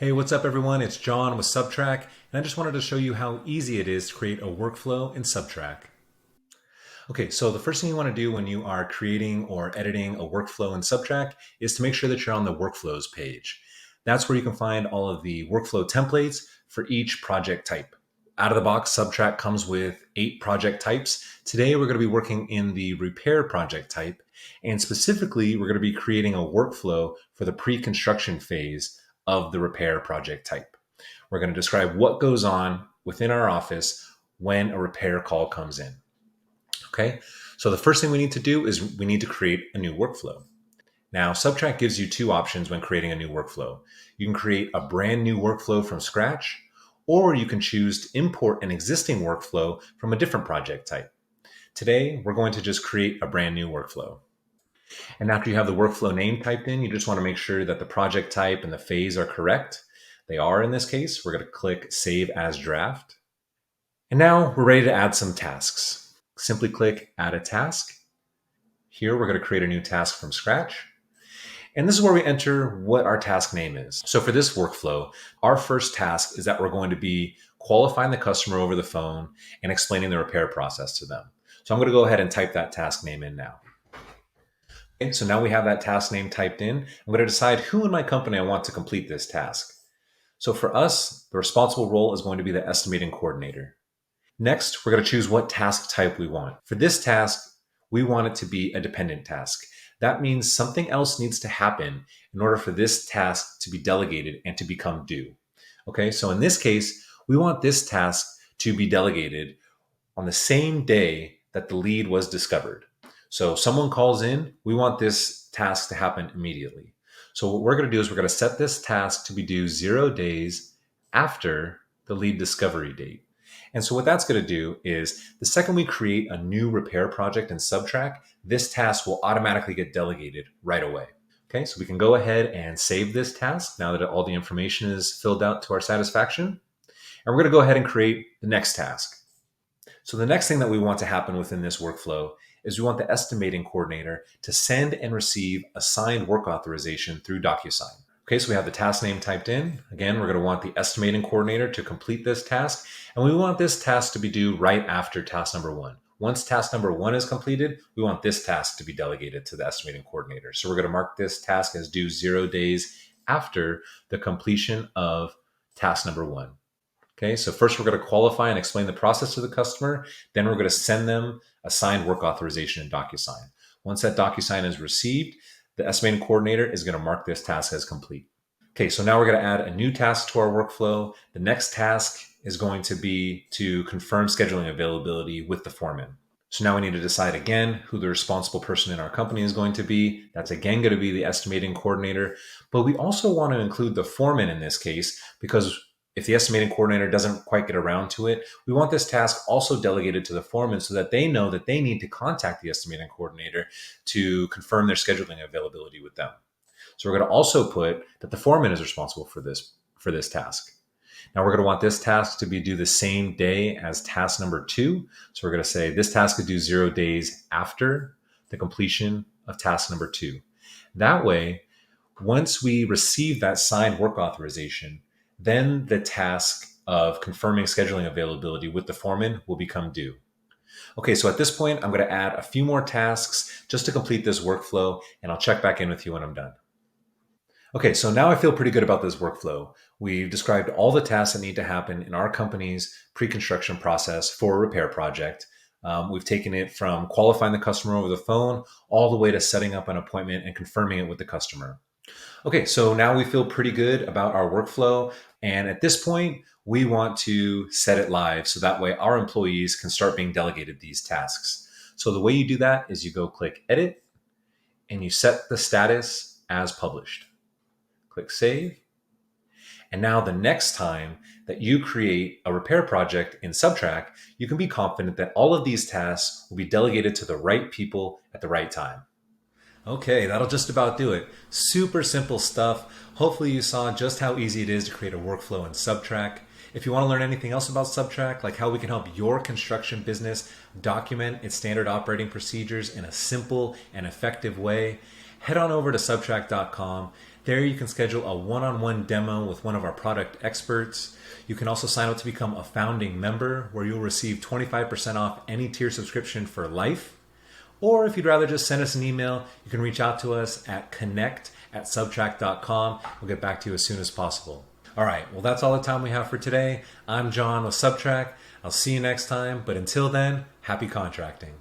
Hey, what's up everyone? It's John with Subtrak, and I just wanted to show you how easy it is to create a workflow in Subtrak. Okay, so the first thing you want to do when you are creating or editing a workflow in Subtrak is to make sure that you're on the workflows page. That's where you can find all of the workflow templates for each project type. Out of the box, Subtrak comes with 8 project types. Today, we're going to be working in the repair project type, and specifically, we're going to be creating a workflow for the pre-construction phase of the repair project type. We're going to describe what goes on within our office when a repair call comes in. Okay, so the first thing we need to do is we need to create a new workflow. Now, Subtrak gives you 2 options when creating a new workflow. You can create a brand new workflow from scratch, or you can choose to import an existing workflow from a different project type. Today, we're going to just create a brand new workflow. And after you have the workflow name typed in, you just want to make sure that the project type and the phase are correct. They are in this case. We're going to click Save as Draft. And now we're ready to add some tasks. Simply click Add a Task. Here we're going to create a new task from scratch. And this is where we enter what our task name is. So for this workflow, our first task is that we're going to be qualifying the customer over the phone and explaining the repair process to them. So I'm going to go ahead and type that task name in now. Okay, so now we have that task name typed in. I'm going to decide who in my company I want to complete this task. So for us, the responsible role is going to be the estimating coordinator. Next, we're going to choose what task type we want. For this task, we want it to be a dependent task. That means something else needs to happen in order for this task to be delegated and to become due. Okay, so in this case, we want this task to be delegated on the same day that the lead was discovered. So someone calls in, we want this task to happen immediately. So what we're going to do is we're going to set this task to be due 0 days after the lead discovery date. And so what that's going to do is the second we create a new repair project in Subtrak, this task will automatically get delegated right away. Okay, so we can go ahead and save this task now that all the information is filled out to our satisfaction. And we're going to go ahead and create the next task. So the next thing that we want to happen within this workflow is we want the estimating coordinator to send and receive a signed work authorization through DocuSign. Okay, so we have the task name typed in. Again, we're going to want the estimating coordinator to complete this task, and we want this task to be due right after task number 1. Once task number 1 is completed, we want this task to be delegated to the estimating coordinator. So we're going to mark this task as due 0 days after the completion of task number 1. Okay, so first we're going to qualify and explain the process to the customer. Then we're going to send them a signed work authorization in DocuSign. Once that DocuSign is received, the estimating coordinator is going to mark this task as complete. Okay, so now we're going to add a new task to our workflow. The next task is going to be to confirm scheduling availability with the foreman. So now we need to decide again who the responsible person in our company is going to be. That's again going to be the estimating coordinator. But we also want to include the foreman in this case because if the estimating coordinator doesn't quite get around to it, we want this task also delegated to the foreman so that they know that they need to contact the estimating coordinator to confirm their scheduling availability with them. So we're going to also put that the foreman is responsible for this task. Now we're going to want this task to be due the same day as task number 2. So we're going to say this task is due 0 days after the completion of task number 2. That way, once we receive that signed work authorization, then the task of confirming scheduling availability with the foreman will become due. Okay, so at this point, I'm going to add a few more tasks just to complete this workflow, and I'll check back in with you when I'm done. Okay, so now I feel pretty good about this workflow. We've described all the tasks that need to happen in our company's pre-construction process for a repair project. We've taken it from qualifying the customer over the phone all the way to setting up an appointment and confirming it with the customer. Okay, so now we feel pretty good about our workflow. And at this point, we want to set it live so that way our employees can start being delegated these tasks. So the way you do that is you go click Edit and you set the status as published. Click Save. And now the next time that you create a repair project in Subtrak, you can be confident that all of these tasks will be delegated to the right people at the right time. Okay, that'll just about do it. Super simple stuff. Hopefully you saw just how easy it is to create a workflow in Subtrak. If you want to learn anything else about Subtrak, like how we can help your construction business document its standard operating procedures in a simple and effective way, head on over to subtrak.com. There you can schedule a one-on-one demo with one of our product experts. You can also sign up to become a founding member where you'll receive 25% off any tier subscription for life. Or if you'd rather just send us an email, you can reach out to us at connect@subtrak.com. We'll get back to you as soon as possible. All right, well, that's all the time we have for today. I'm John with Subtrak. I'll see you next time, but until then, happy contracting.